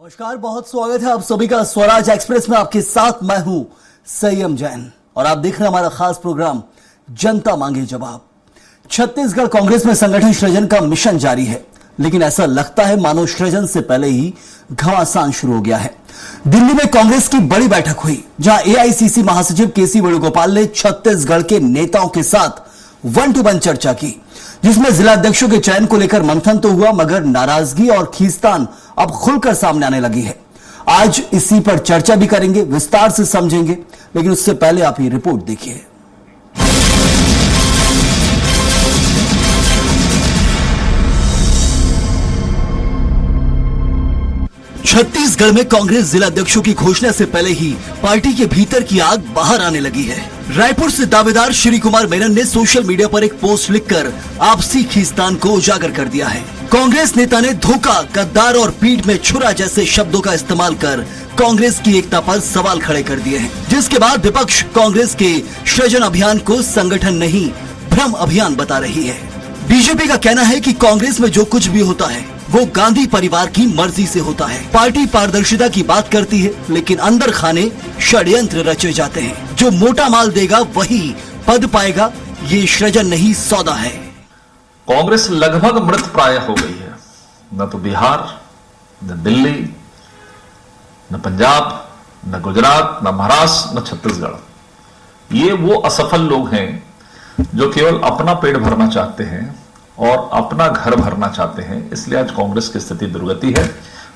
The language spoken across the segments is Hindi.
नमस्कार, बहुत स्वागत है आप सभी का स्वराज एक्सप्रेस में। आपके साथ मैं हूं संयम जैन और आप देख रहे हैं हमारा खास प्रोग्राम जनता मांगे जवाब। छत्तीसगढ़ कांग्रेस में संगठन सृजन का मिशन जारी है, लेकिन ऐसा लगता है मानो सृजन से पहले ही घमासान शुरू हो गया है। दिल्ली में कांग्रेस की बड़ी बैठक हुई, जहां एआईसीसी महासचिव केसी वेणुगोपाल ने छत्तीसगढ़ के नेताओं के साथ 1-to-1 चर्चा की, जिसमें जिलाध्यक्षों के चयन को लेकर मंथन तो हुआ, मगर नाराजगी और खींचतान अब खुलकर सामने आने लगी है। आज इसी पर चर्चा भी करेंगे, विस्तार से समझेंगे, लेकिन उससे पहले आप ये रिपोर्ट देखिए। छत्तीसगढ़ में कांग्रेस जिलाध्यक्षों की घोषणा से पहले ही पार्टी के भीतर की आग बाहर आने लगी है। रायपुर से दावेदार श्री कुमार मेनन ने सोशल मीडिया पर एक पोस्ट लिखकर आपसी खींचतान को उजागर कर दिया है। कांग्रेस नेता ने धोखा, गद्दार और पीठ में छुरा जैसे शब्दों का इस्तेमाल कर कांग्रेस की एकता पर सवाल खड़े कर दिए हैं, जिसके बाद विपक्ष कांग्रेस के सृजन अभियान को संगठन नहीं भ्रम अभियान बता रही है। बीजेपी का कहना है कि कांग्रेस में जो कुछ भी होता है वो गांधी परिवार की मर्जी से होता है। पार्टी पारदर्शिता की बात करती है, लेकिन अंदर खाने षड्यंत्र रचे जाते हैं। जो मोटा माल देगा वही पद पाएगा, ये सृजन नहीं सौदा है। कांग्रेस लगभग मृत प्राय हो गई है। न तो बिहार, न दिल्ली, न पंजाब, न गुजरात, न महाराष्ट्र, न छत्तीसगढ़। ये वो असफल लोग हैं जो केवल अपना पेट भरना चाहते हैं और अपना घर भरना चाहते हैं। इसलिए आज कांग्रेस की स्थिति दुर्गति है।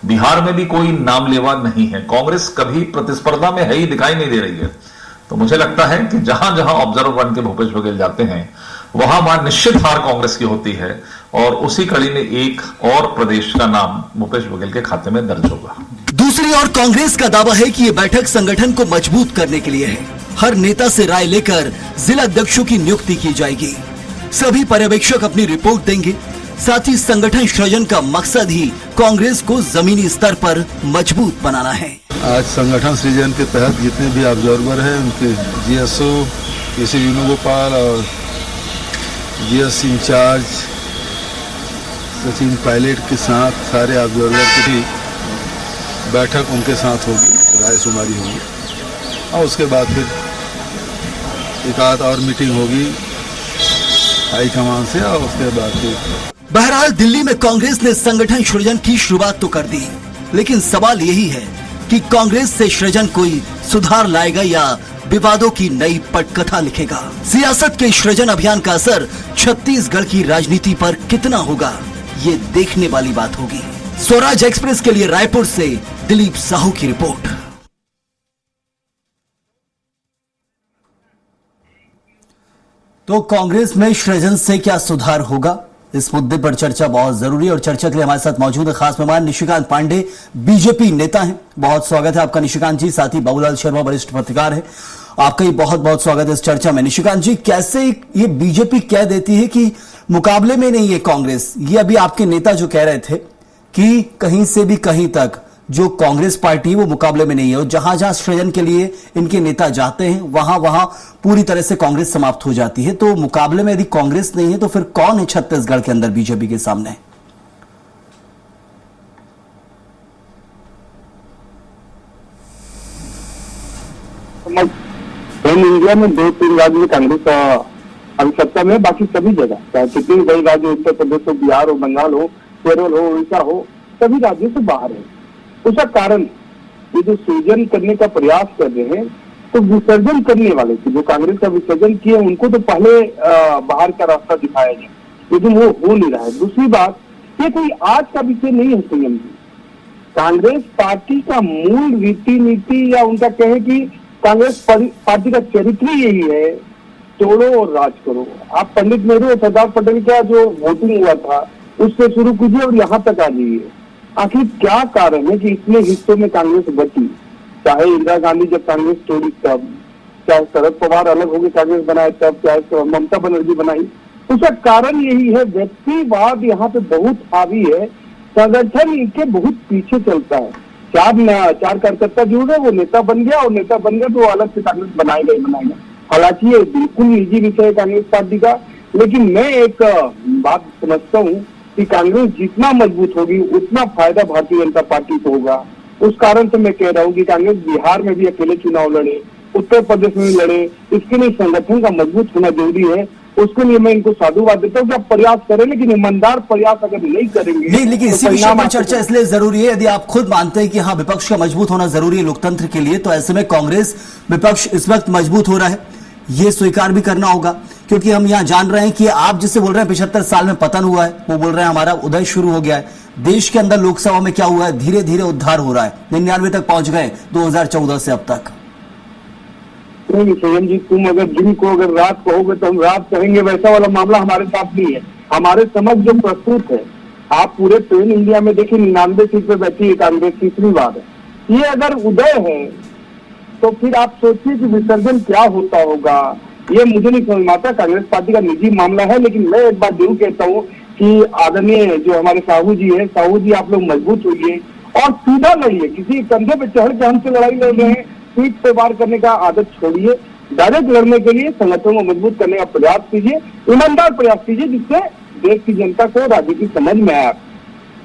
बिहार में भी कोई नामलेवा नहीं है। कांग्रेस कभी प्रतिस्पर्धा में है ही दिखाई नहीं दे रही है। तो मुझे लगता है कि जहां जहां ऑब्जर्वर बन के भूपेश बघेल जाते हैं, वहां निश्चित हार कांग्रेस की होती है और उसी कड़ी में एक और प्रदेश का नाम भूपेश बघेल के खाते में दर्ज होगा। दूसरी ओर कांग्रेस का दावा है कि ये बैठक संगठन को मजबूत करने के लिए है। हर नेता से राय लेकर जिला अध्यक्षों की नियुक्ति की जाएगी। सभी पर्यवेक्षक अपनी रिपोर्ट देंगे। साथ ही संगठन सृजन का मकसद ही कांग्रेस को जमीनी स्तर पर मजबूत बनाना है। आज संगठन सृजन के तहत जितने भी ऑब्जर्वर हैं, उनके जीएसओ केसी वेणुगोपाल और जीएस इंचार्ज सचिन पायलट के साथ सारे ऑब्जर्वर की भी बैठक उनके साथ होगी, रायशुमारी होगी और उसके बाद फिर एक आध और मीटिंग होगी हाईकमान से और उसके बाद फिर। बहरहाल दिल्ली में कांग्रेस ने संगठन सृजन की शुरुआत तो कर दी, लेकिन सवाल यही है कि कांग्रेस से सृजन कोई सुधार लाएगा या विवादों की नई पटकथा लिखेगा। सियासत के सृजन अभियान का असर छत्तीसगढ़ की राजनीति पर कितना होगा, ये देखने वाली बात होगी। स्वराज एक्सप्रेस के लिए रायपुर से दिलीप साहू की रिपोर्ट। तो कांग्रेस में सृजन से क्या सुधार होगा, इस मुद्दे पर चर्चा बहुत जरूरी है और चर्चा के लिए हमारे साथ मौजूद है खास मेहमान निशिकांत पांडे, बीजेपी नेता हैं। बहुत स्वागत है आपका निशिकांत जी। साथ ही बाबूलाल शर्मा वरिष्ठ पत्रकार है, आपका ही बहुत बहुत स्वागत है इस चर्चा में। निशिकांत जी, कैसे ये बीजेपी कह देती है कि मुकाबले में नहीं है कांग्रेस, ये अभी आपके नेता जो कह रहे थे कि कहीं से भी कहीं तक जो कांग्रेस पार्टी है वो मुकाबले में नहीं है और जहां जहां सृजन के लिए इनके नेता जाते हैं वहां वहां पूरी तरह से कांग्रेस समाप्त हो जाती है। तो मुकाबले में यदि कांग्रेस नहीं है तो फिर कौन है छत्तीसगढ़ के अंदर बीजेपी के सामने? इंडिया में 2-3 राज्य में कांग्रेस अभी सत्ता में, बाकी सभी जगह चाहे कितने बड़े राज्य, उत्तर प्रदेश हो, बिहार हो, बंगाल हो, केरल हो, उड़ीसा हो, सभी राज्यों से बाहर है। उसका कारण ये जो सृजन करने का प्रयास कर रहे हैं, तो विसर्जन करने वाले जो कांग्रेस का विसर्जन किए उनको तो पहले बाहर का रास्ता दिखाया गया, लेकिन वो हो नहीं रहा है। दूसरी बात, ये कोई आज का विषय नहीं है संयम जी। कांग्रेस पार्टी का मूल रीति नीति या उनका कहे कि कांग्रेस पार्टी का चरित्र यही है, तोड़ो और राज करो। आप पंडित नेहरू और सरदार पटेल का जो वोटिंग हुआ था उससे शुरू कीजिए और यहाँ तक आ जाइए। आखिर क्या कारण है कि इतने हिस्सों में कांग्रेस बटी? चाहे इंदिरा गांधी जब कांग्रेस तोड़ी तब, चाहे शरद पवार अलग होकर कांग्रेस बनाए तब, चाहे ममता बनर्जी बनाई, उसका कारण यही है व्यक्तिवाद यहाँ पे बहुत हावी है। संगठन इनके बहुत पीछे चलता है। चार कार्यकर्ता जुड़ गए, वो नेता बन गया और नेता बन गया तो अलग से कांग्रेस बनाएगा। हालांकि ये बिल्कुल निजी विषय है कांग्रेस पार्टी का, लेकिन मैं एक बात समझता हूँ कि कांग्रेस जितना मजबूत होगी उतना फायदा भारतीय जनता पार्टी को होगा। उस कारण से मैं कह रहा हूँ कि कांग्रेस बिहार में भी अकेले चुनाव लड़े, उत्तर प्रदेश में भी लड़े, इसके लिए संगठन का मजबूत होना जरूरी है। उसके लिए मैं इनको साधुवाद देता हूँ कि आप प्रयास करें, लेकिन ईमानदार प्रयास अगर नहीं करेंगे नहीं, लेकिन तो इसी विषय परिणाम पर आपको- चर्चा इसलिए जरूरी है, यदि आप खुद मानते हैं कि हाँ विपक्ष का मजबूत होना जरूरी है लोकतंत्र के लिए, तो ऐसे में कांग्रेस विपक्ष इस वक्त मजबूत हो रहा है, ये स्वीकार भी करना होगा। क्योंकि हम यहाँ जान रहे हैं कि आप जिससे बोल रहे हैं 75 साल में पतन हुआ है, वो बोल रहे हैं हमारा उदय शुरू हो गया है। देश के अंदर लोकसभा में क्या हुआ है, धीरे धीरे उद्धार हो रहा है, 99 तक पहुंच गए 2014 से अब तक। नहीं संयम जी, तुम अगर दिन को अगर रात कहोगे तो हम रात कहेंगे, वैसा वाला मामला हमारे साथ नहीं है। हमारे समझ जो प्रस्तुत है, आप पूरे पेन इंडिया में देखिए 99 सीट पे बैठी है कांग्रेस, तीसरी बार है। ये अगर उदय है तो फिर आप सोचिए कि विसर्जन क्या होता होगा। ये मुझे नहीं समझ में आता, कांग्रेस पार्टी का निजी मामला है। लेकिन मैं एक बात जरूर कहता हूँ कि आदरणीय जो हमारे साहू जी है, साहू जी आप लोग मजबूत होइए और सीधा लड़िए। किसी कंधे पे चढ़ के हमसे लड़ाई लड़ रहे हैं, पीठ पे वार करने का आदत छोड़िए। डायरेक्ट लड़ने के लिए संगठन को मजबूत करने का प्रयास कीजिए, ईमानदार प्रयास कीजिए, जिससे देश की जनता को राज्य की समझ में आए।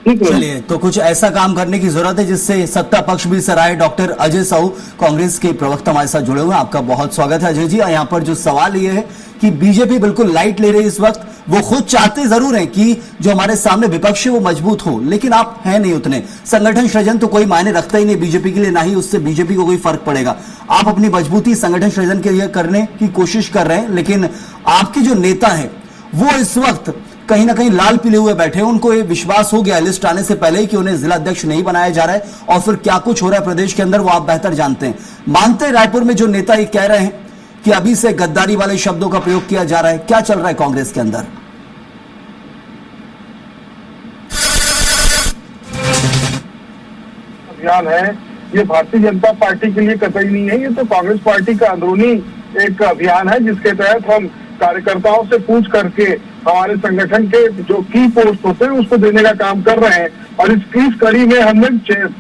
ठीक है, चलिए, तो कुछ ऐसा काम करने की जरूरत है जिससे सत्ता पक्ष भी सराहे। डॉक्टर अजय साहू कांग्रेस के प्रवक्ता हमारे साथ जुड़े हुए हैं, आपका बहुत स्वागत है अजय जी। यहाँ पर जो सवाल ये है कि बीजेपी बिल्कुल लाइट ले रही है इस वक्त, वो खुद चाहते जरूर हैं कि जो हमारे सामने विपक्ष है वो मजबूत हो, लेकिन आप हैं नहीं उतने। संगठन सृजन तो कोई मायने रखता ही नहीं बीजेपी के लिए, ना ही उससे बीजेपी को कोई फर्क पड़ेगा। आप अपनी मजबूती संगठन सृजन के लिए करने की कोशिश कर रहे हैं, लेकिन आपके जो नेता है वो इस वक्त कहीं ना कहीं लाल पीले हुए बैठे हैं। उनको ये विश्वास हो गया लिस्ट आने से पहले ही कि उन्हें जिला अध्यक्ष नहीं बनाया जा रहा है, और फिर क्या कुछ हो रहा है प्रदेश के अंदर वो आप बेहतर जानते हैं। मानते हैं रायपुर में जो नेता ये कह रहे हैं कि अभी से गद्दारी वाले शब्दों का प्रयोग किया जा रहा है, क्या चल रहा है कांग्रेस के अंदर? अभियान है ये भारतीय जनता पार्टी के लिए कतई नहीं है, ये तो कांग्रेस पार्टी का अंदरूनी एक अभियान है, जिसके तहत हम कार्यकर्ताओं से पूछ करके हमारे संगठन के जो की पोस्ट होते हैं उसको देने का काम कर रहे हैं। और इस कड़ी में हमने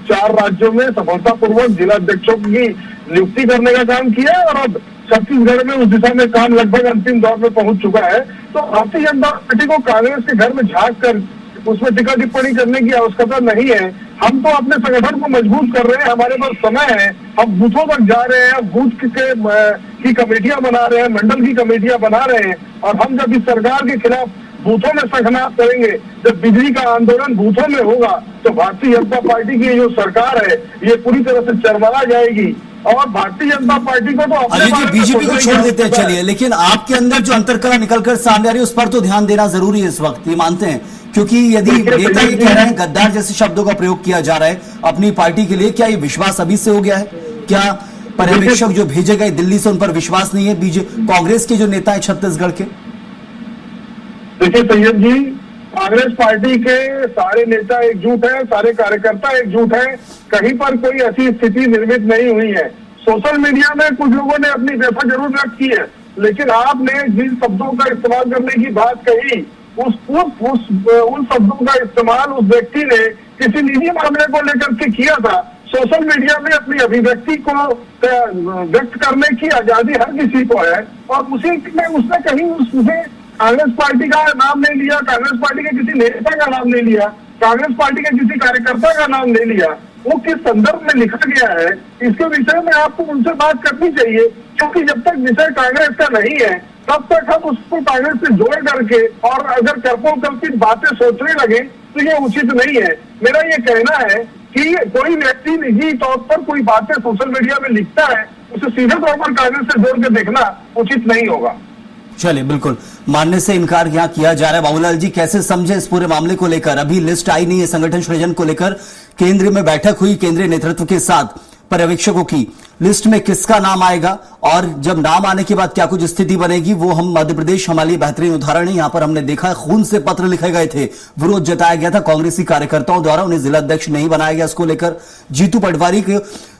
4 राज्यों में सफलतापूर्वक जिला अध्यक्षों की नियुक्ति करने का काम किया है, और अब छत्तीसगढ़ में उस दिशा में काम लगभग अंतिम दौर में पहुंच चुका है। तो भारतीय जनता पार्टी को कांग्रेस के घर में झांक कर उसमें टीका टिप्पणी करने की आवश्यकता नहीं है। हम तो अपने संगठन को मजबूत कर रहे हैं, हमारे पास समय है, हम बूथों तक जा रहे हैं, बूथ की कमेटियां बना रहे हैं, मंडल की कमेटियां बना रहे हैं। और हम जब इस सरकार के खिलाफ बूथों में संघनाद करेंगे, जब बिजली का आंदोलन बूथों में होगा, तो भारतीय जनता पार्टी की जो सरकार है ये पूरी तरह से चरमरा जाएगी। और भारतीय जनता पार्टी को तो अपने अजय जी बारे में बीजेपी को सोचने की छोड़ देते हैं, आवश्यकता है। चलिए, लेकिन आपके अंदर जो अंतर्कलह निकलकर सामने आ रही है उस पर तो ध्यान देना जरूरी है इस वक्त, ये मानते हैं? क्योंकि यदि नेता ये कह रहे हैं गद्दार जैसे शब्दों का प्रयोग किया जा रहा है अपनी पार्टी के लिए, क्या ये विश्वास अभी से हो गया है? क्या पर्यवेक्षक जो भेजे गए दिल्ली से उन पर विश्वास नहीं है कांग्रेस के जो नेता है छत्तीसगढ़ के? देखिए सैयद जी, कांग्रेस पार्टी के सारे नेता एकजुट हैं, सारे कार्यकर्ता एकजुट हैं, कहीं पर कोई ऐसी स्थिति निर्मित नहीं हुई है। सोशल मीडिया में कुछ लोगों ने अपनी व्यथा जरूर व्यक्त की है, लेकिन आपने जिन शब्दों का इस्तेमाल करने की बात कही, उन शब्दों का इस्तेमाल उस व्यक्ति ने किसी निजी मामले को लेकर के किया था। सोशल मीडिया में अपनी अभिव्यक्ति को व्यक्त करने की आजादी हर किसी को है, और उसने कहीं उसने कांग्रेस पार्टी का नाम नहीं लिया, कांग्रेस पार्टी के किसी नेता का नाम नहीं लिया, कांग्रेस पार्टी के किसी कार्यकर्ता का नाम नहीं लिया। वो किस संदर्भ में लिखा गया है इसके विषय में आपको उनसे बात करनी चाहिए, क्योंकि जब तक विषय कांग्रेस का नहीं है तब तक हम उसको कांग्रेस से जोड़ करके और अगर कल्पित बातें सोचने लगे तो ये उचित नहीं है। मेरा ये कहना है कि कोई व्यक्ति निजी तौर पर कोई बातें सोशल मीडिया में लिखता है, उसे सीधे तौर पर कांग्रेस से जोड़ के देखना उचित नहीं होगा। चलिए, बिल्कुल मानने से इनकार यहाँ किया जा रहा है। बाबूलाल जी कैसे समझे इस पूरे मामले को लेकर? अभी लिस्ट आई नहीं है संगठन सृजन को लेकर, केंद्र में बैठक हुई केंद्रीय नेतृत्व के साथ पर्यवेक्षकों की, लिस्ट में किसका नाम आएगा और जब नाम आने के बाद क्या कुछ स्थिति बनेगी, वो हम मध्य प्रदेश हमारे लिए बेहतरीन उदाहरण है। यहां पर हमने देखा खून से पत्र लिखे गए थे, विरोध जताया गया था कांग्रेसी कार्यकर्ताओं द्वारा, उन्हें जिला अध्यक्ष नहीं बनाया गया। इसको लेकर जीतू पटवारी के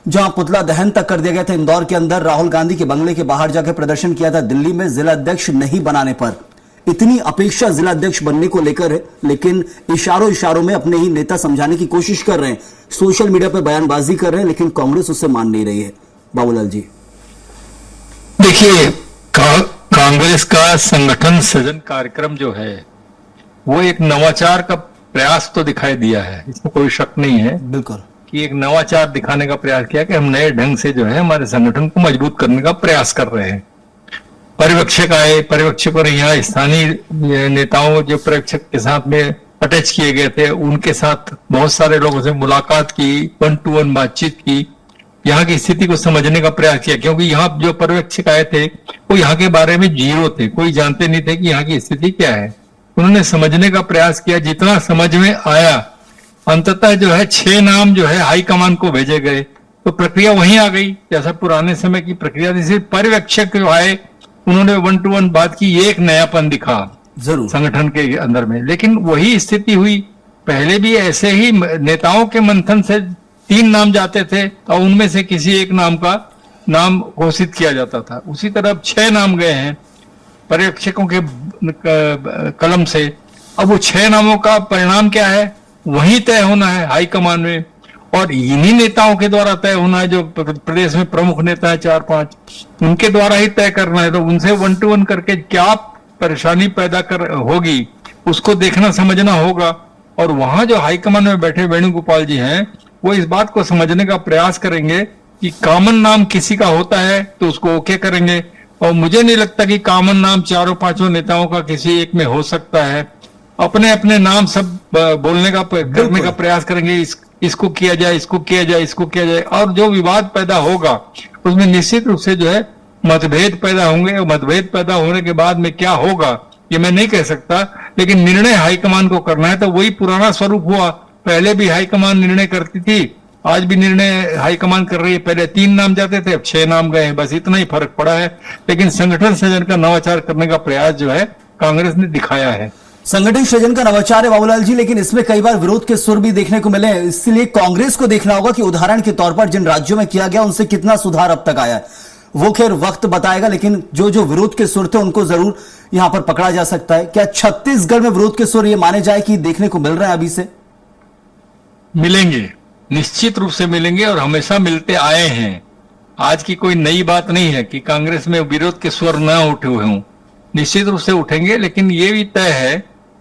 जहां पुतला दहन तक कर दिया गया था इंदौर के अंदर, राहुल गांधी के बंगले के बाहर जाकर प्रदर्शन किया था दिल्ली में जिला अध्यक्ष नहीं बनाने पर। इतनी अपेक्षा जिला अध्यक्ष बनने को लेकर है, लेकिन इशारों में अपने ही नेता समझाने की कोशिश कर रहे हैं, सोशल मीडिया पर बयानबाजी कर रहे हैं, लेकिन कांग्रेस उससे मान नहीं रही है। बाबूलाल जी देखिए, कांग्रेस का संगठन सृजन कार्यक्रम जो है वो एक नवाचार का प्रयास तो दिखाई दिया है, इसमें कोई शक नहीं है। बिल्कुल, कि एक नवाचार दिखाने का प्रयास किया कि हम नए ढंग से जो है हमारे संगठन को मजबूत करने का प्रयास कर रहे हैं। पर्यवेक्षक आए, पर्यवेक्षकों ने यहाँ स्थानीय नेताओं जो पर्यवेक्षक के साथ में अटैच किए गए थे उनके साथ बहुत सारे लोगों से मुलाकात की, 1-to-1 बातचीत की, यहाँ की स्थिति को समझने का प्रयास किया, क्योंकि यहाँ जो पर्यवेक्षक आए थे वो यहाँ के बारे में जीरो थे, कोई जानते नहीं थे कि यहाँ की स्थिति क्या है। उन्होंने समझने का प्रयास किया, जितना समझ में आया अंततः जो है 6 नाम जो है हाईकमान को भेजे गए, तो प्रक्रिया वहीं आ गई जैसा पुराने समय की प्रक्रिया थी। सिर्फ पर्यवेक्षक जो आए उन्होंने 1-to-1 बात की, ये एक नयापन दिखा जरूर संगठन के अंदर में। लेकिन वही स्थिति हुई, पहले भी ऐसे ही नेताओं के मंथन से 3 नाम जाते थे और उनमें से किसी एक नाम का नाम घोषित किया जाता था। उसी तरह 6 नाम गए हैं पर्यवेक्षकों के कलम से। अब वो 6 नामों का परिणाम क्या है वही तय होना है हाईकमान में, और इन्हीं नेताओं के द्वारा तय होना है जो प्रदेश में प्रमुख नेता है 4-5, उनके द्वारा ही तय करना है। तो उनसे 1-to-1 करके क्या परेशानी पैदा होगी उसको देखना समझना होगा। और वहां जो हाईकमान में बैठे वेणुगोपाल जी हैं वो इस बात को समझने का प्रयास करेंगे कि कॉमन नाम किसी का होता है तो उसको ओके करेंगे, और मुझे नहीं लगता कि कॉमन नाम 4-5 नेताओं का किसी एक में हो सकता है। अपने अपने नाम सब बोलने का करने का प्रयास करेंगे, इसको किया जाए, इसको किया जाए, इसको किया जाए, और जो विवाद पैदा होगा उसमें निश्चित रूप से जो है मतभेद पैदा होंगे, और मतभेद पैदा होने के बाद में क्या होगा ये मैं नहीं कह सकता, लेकिन निर्णय हाईकमान को करना है। तो वही पुराना स्वरूप हुआ, पहले भी हाईकमान निर्णय करती थी, आज भी निर्णय हाईकमान कर रही है। पहले 3 नाम जाते थे, अब 6 नाम गए हैं, बस इतना ही फर्क पड़ा है। लेकिन संगठन सृजन का नवाचार करने का प्रयास जो है कांग्रेस ने दिखाया है। संगठन सृजन का नवाचार है बाबूलाल जी, लेकिन इसमें कई बार विरोध के सुर भी देखने को मिले, इसलिए कांग्रेस को देखना होगा कि उदाहरण के तौर पर जिन राज्यों में किया गया उनसे कितना सुधार अब तक आया है। वो खैर वक्त बताएगा, लेकिन जो जो विरोध के सुर थे उनको जरूर यहां पर पकड़ा जा सकता है। क्या छत्तीसगढ़ में विरोध के सुर ये माने जाए कि देखने को मिल रहे हैं अभी से? मिलेंगे, निश्चित रूप से मिलेंगे, और हमेशा मिलते आए हैं। आज की कोई नई बात नहीं है कि कांग्रेस में विरोध के स्वर न उठे हुए हों, निश्चित रूप से उठेंगे। लेकिन ये भी तय है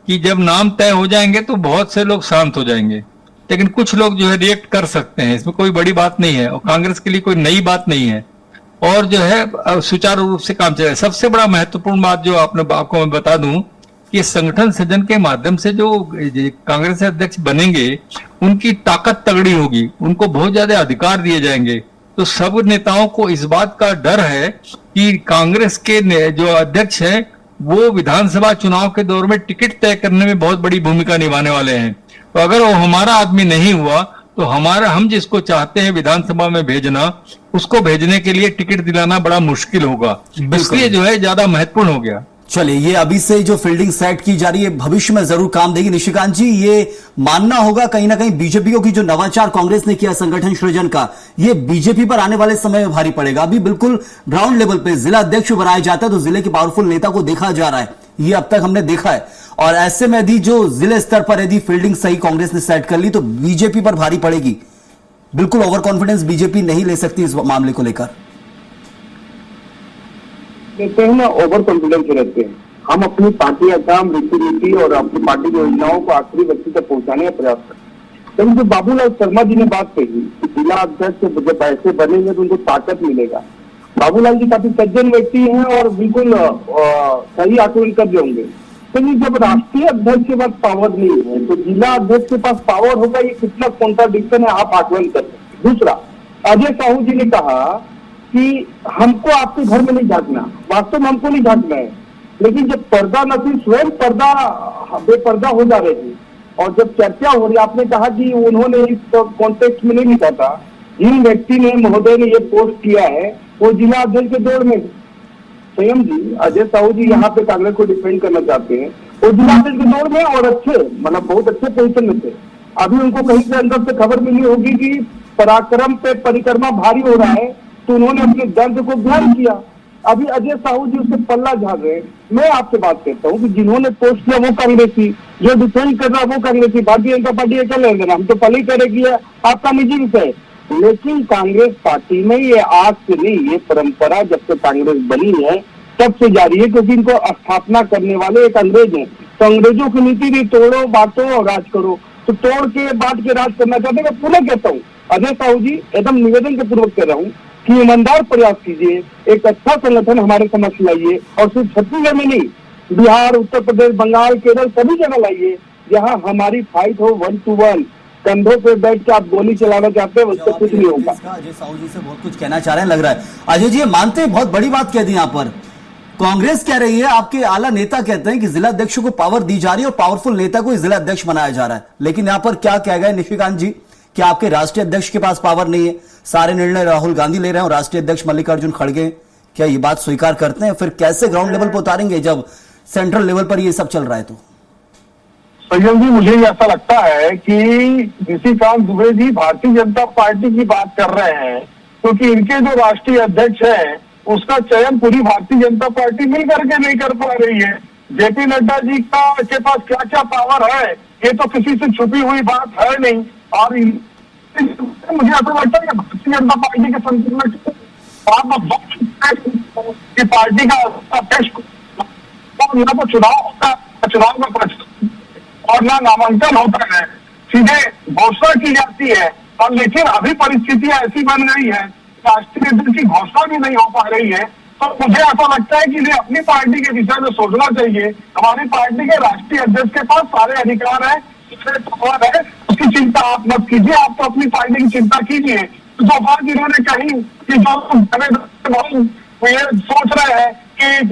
कि जब नाम तय हो जाएंगे तो बहुत से लोग शांत हो जाएंगे, लेकिन कुछ लोग जो है रिएक्ट कर सकते हैं, इसमें कोई बड़ी बात नहीं है, और कांग्रेस के लिए कोई नई बात नहीं है, और जो है सुचारू रूप से काम चल रहा है। सबसे बड़ा महत्वपूर्ण बात जो आपको मैं बता दूं कि संगठन सृजन के माध्यम से जो कांग्रेस अध्यक्ष बनेंगे उनकी ताकत तगड़ी होगी, उनको बहुत ज्यादा अधिकार दिए जाएंगे। तो सब नेताओं को इस बात का डर है कि कांग्रेस के जो अध्यक्ष हैं वो विधानसभा चुनाव के दौर में टिकट तय करने में बहुत बड़ी भूमिका निभाने वाले हैं। तो अगर वो हमारा आदमी नहीं हुआ तो हम जिसको चाहते हैं विधानसभा में भेजना, उसको भेजने के लिए टिकट दिलाना बड़ा मुश्किल होगा, इसलिए जो है ज्यादा महत्वपूर्ण हो गया। चलिए, ये अभी से जो फील्डिंग सेट की जा रही है भविष्य में जरूर काम देगी। निशिकांत जी, ये मानना होगा कहीं ना कहीं बीजेपी की जो नवाचार कांग्रेस ने किया संगठन सृजन का, ये बीजेपी पर आने वाले समय में भारी पड़ेगा। अभी बिल्कुल ग्राउंड लेवल पे जिला अध्यक्ष बनाया जाता है तो जिले के पावरफुल नेता को देखा जा रहा है, ये अब तक हमने देखा है, और ऐसे में यदि जो जिले स्तर पर यदि फील्डिंग सही कांग्रेस ने सेट कर ली तो बीजेपी पर भारी पड़ेगी। बिल्कुल ओवर कॉन्फिडेंस बीजेपी नहीं ले सकती इस मामले को लेकर। कहते हैं ना, ओवर कॉन्फिडेंस रहते हैं। हम अपनी पार्टी का काम, रीति नीति और अपनी पार्टी की योजनाओं को आखिरी व्यक्ति तक पहुंचाने का प्रयास करते हैं। लेकिन जो बाबूलाल शर्मा जी ने बात कही कि जिला अध्यक्ष जब ऐसे बनेंगे तो उनको ताकत मिलेगा। बाबूलाल जी काफी सज्जन व्यक्ति हैं और बिल्कुल सही आकलन कर होंगे, लेकिन जब राष्ट्रीय अध्यक्ष के पास पावर नहीं है तो जिला अध्यक्ष के पास पावर होगा, ये कितना कॉन्ट्राडिक्शन है, आप आकलन कर सकते। दूसरा, अजय साहू जी ने कहा कि हमको आपके घर में नहीं झांकना, वास्तव में हमको नहीं झांकना है, लेकिन जब पर्दा नसीब स्वयं बेपर्दा हो जा रहे थे, और जब चर्चा हो रही, आपने कहा कि उन्होंने इस कॉन्टेक्स्ट में नहीं लिखा था, जिन व्यक्ति ने महोदय ने ये पोस्ट किया है वो जिला अध्यक्ष के दौर में स्वयं जी अजय साहू जी यहाँ पे कांग्रेस को डिफेंड करना चाहते हैं, वो जिला अध्यक्ष के दौर में और अच्छे मतलब बहुत अच्छे पोजीशन में थे। अभी उनको कहीं से अंदर से खबर मिली होगी कि पराक्रम पे परिक्रमा भारी हो रहा है, तो उन्होंने अपने दर्द को ध्यान किया। अभी अजय साहू जी उससे पल्ला झाड़ रहे हैं। मैं आपसे बात करता हूँ कि जिन्होंने पोस्ट किया वो कांग्रेसी, जो डिफेंड कर रहा वो कांग्रेसी, भारतीय जनता पार्टी क्या ले लेना, हम तो पहले ही कह रहे कि आपका निजी विषय। लेकिन कांग्रेस पार्टी में ये आज से नहीं, ये परंपरा जब से कांग्रेस बनी है तब से जारी है, क्योंकि इनको स्थापना करने वाले एक अंग्रेज हैं। तो अंग्रेजों की नीति भी तोड़ो बांटो और राज करो। तो तोड़ के बांट के राज करना चाहते हैं। मैं पुनः कहता हूँ अजय साहू जी, एकदम निवेदन के पूर्वक कह रहा हूँ कि ईमानदार प्रयास कीजिए, एक अच्छा संगठन हमारे समक्ष लाइए, और सिर्फ छत्तीसगढ़ में नहीं, बिहार, उत्तर प्रदेश, बंगाल, केरल, सभी जगह लाइए जहाँ हमारी फाइट हो 1 to 1। कंधों पे बैठ के आप गोली चलाना चाहते हैं, उससे कुछ नहीं होगा। अजय साहू जी से बहुत कुछ कहना चाह रहे हैं लग रहा है। अजय जी ये मानते हैं, बहुत बड़ी बात कह दी यहाँ पर। कांग्रेस कह रही है, आपके आला नेता कहते हैं कि जिला अध्यक्ष को पावर दी जा रही है और पावरफुल नेता को जिला अध्यक्ष बनाया जा रहा है। लेकिन यहाँ पर क्या कह गए निशिकांत जी कि आपके राष्ट्रीय अध्यक्ष के पास पावर नहीं है, सारे निर्णय राहुल गांधी ले रहे हैं और राष्ट्रीय अध्यक्ष मल्लिकार्जुन खड़गे क्या ये बात स्वीकार करते हैं? फिर कैसे ग्राउंड लेवल पर उतारेंगे जब सेंट्रल लेवल पर ये सब चल रहा है? तो संजय जी, मुझे ऐसा लगता है कि निशिकांत दुबे जी भारतीय जनता पार्टी की बात कर रहे हैं, क्योंकि इनके जो राष्ट्रीय अध्यक्ष हैं उसका चयन पूरी भारतीय जनता पार्टी मिल करके नहीं कर पा रही है। जेपी नड्डा जी के पास क्या क्या पावर है ये तो किसी से छुपी हुई बात है नहीं। और मुझे ऐसा लगता है कि भारतीय जनता पार्टी के संतुलन की पार्टी का अध्यक्ष यहाँ पर चुनाव होता है, चुनाव का प्रचार और ना नामांकन होता है, सीधे घोषणा की जाती है। और लेकिन अभी परिस्थितियां ऐसी बन गई है, राष्ट्रीय अध्यक्ष की घोषणा भी नहीं हो पा रही है। तो मुझे ऐसा लगता है कि इन्हें अपनी पार्टी के विषय में सोचना चाहिए। हमारी पार्टी के राष्ट्रीय अध्यक्ष के पास सारे अधिकार है, है, उसकी चिंता आप मत कीजिए, आप तो अपनी पार्टी की चिंता कीजिए। जो बात इन्होंने कही कि जो ये सोच रहे हैं कि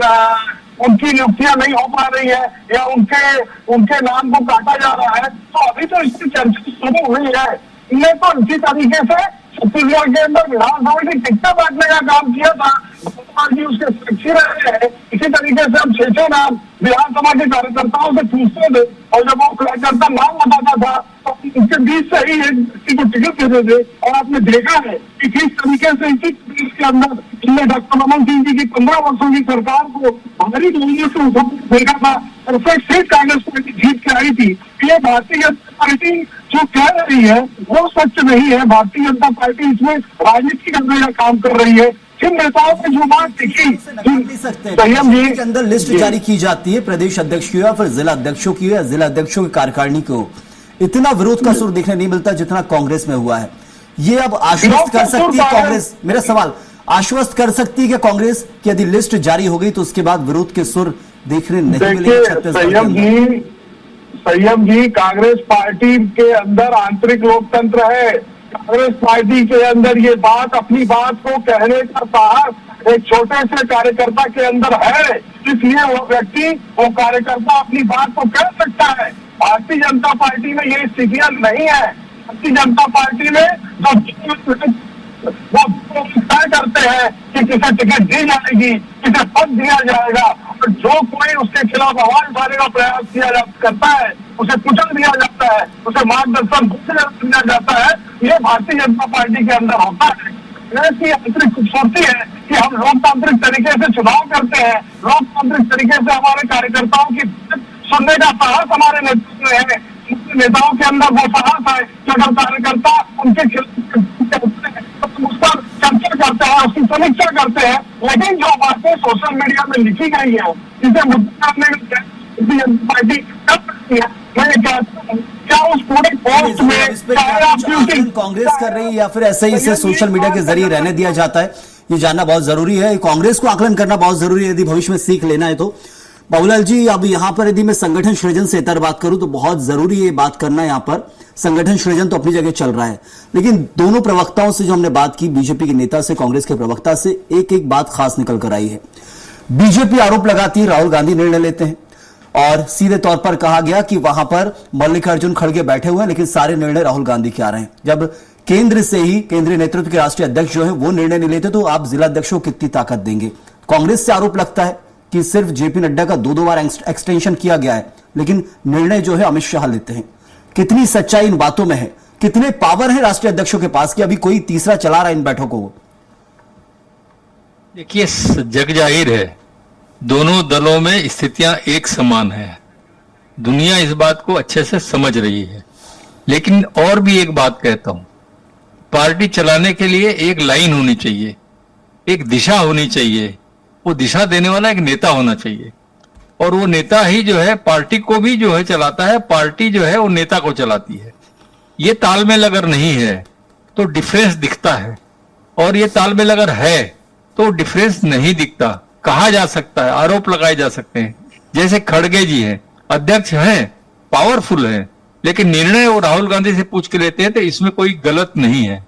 उनकी नियुक्तियां नहीं हो पा रही है या उनके नाम को काटा जा रहा है, तो अभी तो इसकी चर्चा शुरू हुई है। इन्हें तो इसी तरीके से छत्तीसगढ़ के अंदर विधानसभा की टिकटें बांटने का काम किया था, उसके साक्षी रहे हैं। इसी तरीके से हम 6 नाम विधानसभा के कार्यकर्ताओं से पूछते थे और जब वो कार्यकर्ता नाम बताता था तो उसके बीच से ही एक व्यक्ति को टिकट देते थे। और आपने देखा है कि किस तरीके से इसी प्रदेश के अंदर इनने डॉक्टर रमन सिंह जी की 15 वर्षों की सरकार को भारी बहुमत से देखा था और फिर सीट कांग्रेस पार्टी जीत के आई थी। ये भारतीय जनता पार्टी जो कह रही है वो सच नहीं है। भारतीय जनता पार्टी इसमें राजनीति करने का काम कर रही है। जिन नेताओं की जो बात दिखी संयम जी के अंदर लिस्ट जारी की जाती है प्रदेश अध्यक्ष की या फिर जिला अध्यक्षों की या जिला अध्यक्षों की कार्यकारिणी को, इतना विरोध का सुर देखने नहीं मिलता जितना कांग्रेस में हुआ है। ये अब आश्वस्त कर सकती है कांग्रेस, मेरा सवाल आश्वस्त कर सकती है कि कांग्रेस की यदि लिस्ट जारी हो गई तो उसके बाद विरोध के सुर देखने नहीं मिलेंगे छत्तीसगढ़? संयम जी, कांग्रेस पार्टी के अंदर आंतरिक लोकतंत्र है। कांग्रेस पार्टी के अंदर ये बात, अपनी बात को कहने का साहस एक छोटे से कार्यकर्ता के अंदर है, इसलिए वो व्यक्ति, वो कार्यकर्ता अपनी बात को कह सकता है। भारतीय जनता पार्टी में ये स्थितियां नहीं है। भारतीय जनता पार्टी में जो वो तय करते हैं कि किसे टिकट दी जाएगी, किसे पद दिया जाएगा, और जो कोई उसके खिलाफ आवाज उठाने का प्रयास करता है उसे कुचल दिया जाता है, उसे मार्गदर्शन दिया जाता है। ये भारतीय जनता पार्टी के अंदर होता है। ऐसी आंतरिक खूबसूरती है कि हम लोकतांत्रिक तरीके से चुनाव करते हैं, लोकतांत्रिक तरीके से हमारे कार्यकर्ताओं की सुनने का साहस हमारे नेतृत्व में है। नेताओं के अंदर वो साहस है कि अगर कार्यकर्ता उनके खिलाफ उस पर चर्चा करते हैं, उसकी समीक्षा करते हैं। लेकिन जो बातें सोशल मीडिया में लिखी गई है जिसे मुद्दा करने में पार्टी कर सकती है, मैं ये कहता हूँ क्या उस पूरे पोस्ट में कांग्रेस कर रही है या फिर ऐसे ही इसे सोशल मीडिया के जरिए रहने दिया जाता है, ये जानना बहुत जरूरी है। कांग्रेस को आकलन करना बहुत जरूरी है यदि भविष्य में सीख लेना है तो। बाबूलाल जी, अब यहां पर यदि मैं संगठन सृजन से इतर बात करूं तो बहुत जरूरी है बात करना। यहां पर संगठन सृजन तो अपनी जगह चल रहा है, लेकिन दोनों प्रवक्ताओं से जो हमने बात की, बीजेपी के नेता से, कांग्रेस के प्रवक्ता से, एक बात खास निकल कर आई है। बीजेपी आरोप लगाती है राहुल गांधी निर्णय लेते हैं और सीधे तौर पर कहा गया कि वहां पर मल्लिकार्जुन खड़गे बैठे हुए हैं लेकिन सारे निर्णय राहुल गांधी के आ रहे हैं। जब केंद्र से ही केंद्रीय नेतृत्व के राष्ट्रीय अध्यक्ष जो है वो निर्णय नहीं लेते तो आप जिला अध्यक्षों को कितनी ताकत देंगे? कांग्रेस से आरोप लगता है कि सिर्फ जेपी नड्डा का 2 बार एक्सटेंशन किया गया है लेकिन निर्णय जो है अमित शाह लेते हैं। कितनी सच्चाई इन बातों में है? कितने पावर है राष्ट्रीय अध्यक्षों के पास कि अभी कोई तीसरा चला रहा है इन बैठकों को? देखिए, जग जाहिर है दोनों दलों में स्थितियां एक समान है। दुनिया इस बात को अच्छे से समझ रही है। लेकिन और भी एक बात कहता हूं, पार्टी चलाने के लिए एक लाइन होनी चाहिए, एक दिशा होनी चाहिए, वो दिशा देने वाला एक नेता होना चाहिए। और वो नेता ही जो है पार्टी को भी जो है चलाता है, पार्टी जो है वो नेता को चलाती है। ये तालमेल अगर नहीं है तो डिफरेंस दिखता है, और ये तालमेल अगर है तो डिफरेंस नहीं दिखता। कहा जा सकता है, आरोप लगाए जा सकते हैं, जैसे खड़गे जी हैं, अध्यक्ष हैं, पावरफुल हैं, लेकिन निर्णय वो राहुल गांधी से पूछ के लेते हैं, तो इसमें कोई गलत नहीं है।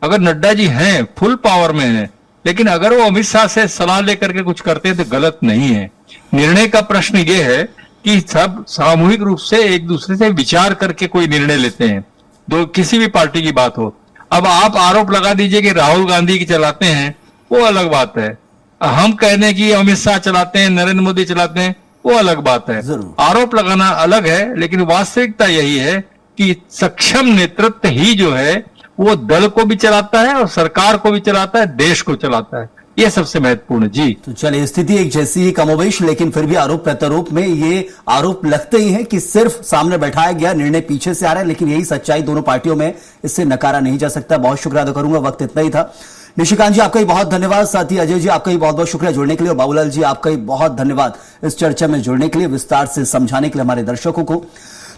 अगर नड्डा जी हैं, फुल पावर में हैं, लेकिन अगर वो अमित शाह से सलाह लेकर के कुछ करते हैं तो गलत नहीं है। निर्णय का प्रश्न ये है कि सब सामूहिक रूप से एक दूसरे से विचार करके कोई निर्णय लेते हैं, दो किसी भी पार्टी की बात हो। अब आप आरोप लगा दीजिए कि राहुल गांधी की चलाते हैं, वो अलग बात है। हम कहने की अमित शाह चलाते हैं, नरेंद्र मोदी चलाते हैं, वो अलग बात है। जरूर। आरोप लगाना अलग है, लेकिन वास्तविकता यही है कि सक्षम नेतृत्व ही जो है वो दल को भी चलाता है और सरकार को भी चलाता है, देश को चलाता है। ये सबसे महत्वपूर्ण जी। तो चलिए, स्थिति एक जैसी ही कमोबेश, लेकिन फिर भी आरोप प्रत्यारोप में ये आरोप लगते ही हैं कि सिर्फ सामने बैठाया गया निर्णय पीछे से आ रहा है, लेकिन यही सच्चाई दोनों पार्टियों में, इससे नकारा नहीं जा सकता। बहुत शुक्रिया अदा करूंगा, वक्त इतना ही था। निशिकांत जी आपका ही बहुत धन्यवाद, साथ ही अजय जी आपका ही बहुत बहुत शुक्रिया जुड़ने के लिए, और बाबूलाल जी आपका ही बहुत धन्यवाद इस चर्चा में जुड़ने के लिए, विस्तार से समझाने के लिए हमारे दर्शकों को।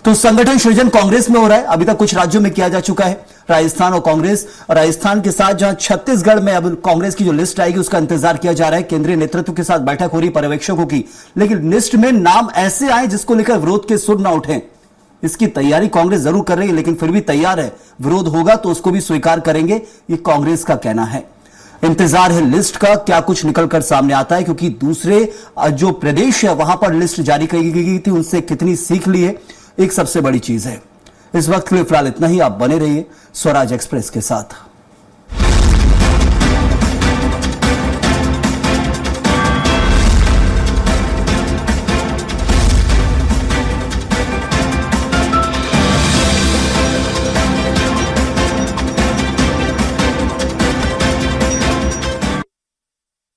तो संगठन सृजन कांग्रेस में हो रहा है, अभी तक कुछ राज्यों में किया जा चुका है, राजस्थान और कांग्रेस, और राजस्थान के साथ जहां छत्तीसगढ़ में अब कांग्रेस की जो लिस्ट आएगी उसका इंतजार किया जा रहा है। केंद्रीय नेतृत्व के साथ बैठक हो रही पर्यवेक्षकों की, लेकिन लिस्ट में नाम ऐसे आए जिसको लेकर विरोध के सुर न उठे। इसकी तैयारी कांग्रेस जरूर कर रही है, लेकिन फिर भी तैयार है, विरोध होगा तो उसको भी स्वीकार करेंगे, ये कांग्रेस का कहना है। इंतजार है लिस्ट का, क्या कुछ निकलकर सामने आता है, क्योंकि दूसरे जो प्रदेश है वहां पर लिस्ट जारी की गई थी, उनसे कितनी सीख ली है, एक सबसे बड़ी चीज है। इस वक्त के लिए फिलहाल इतना ही। आप बने रहिए स्वराज एक्सप्रेस के साथ।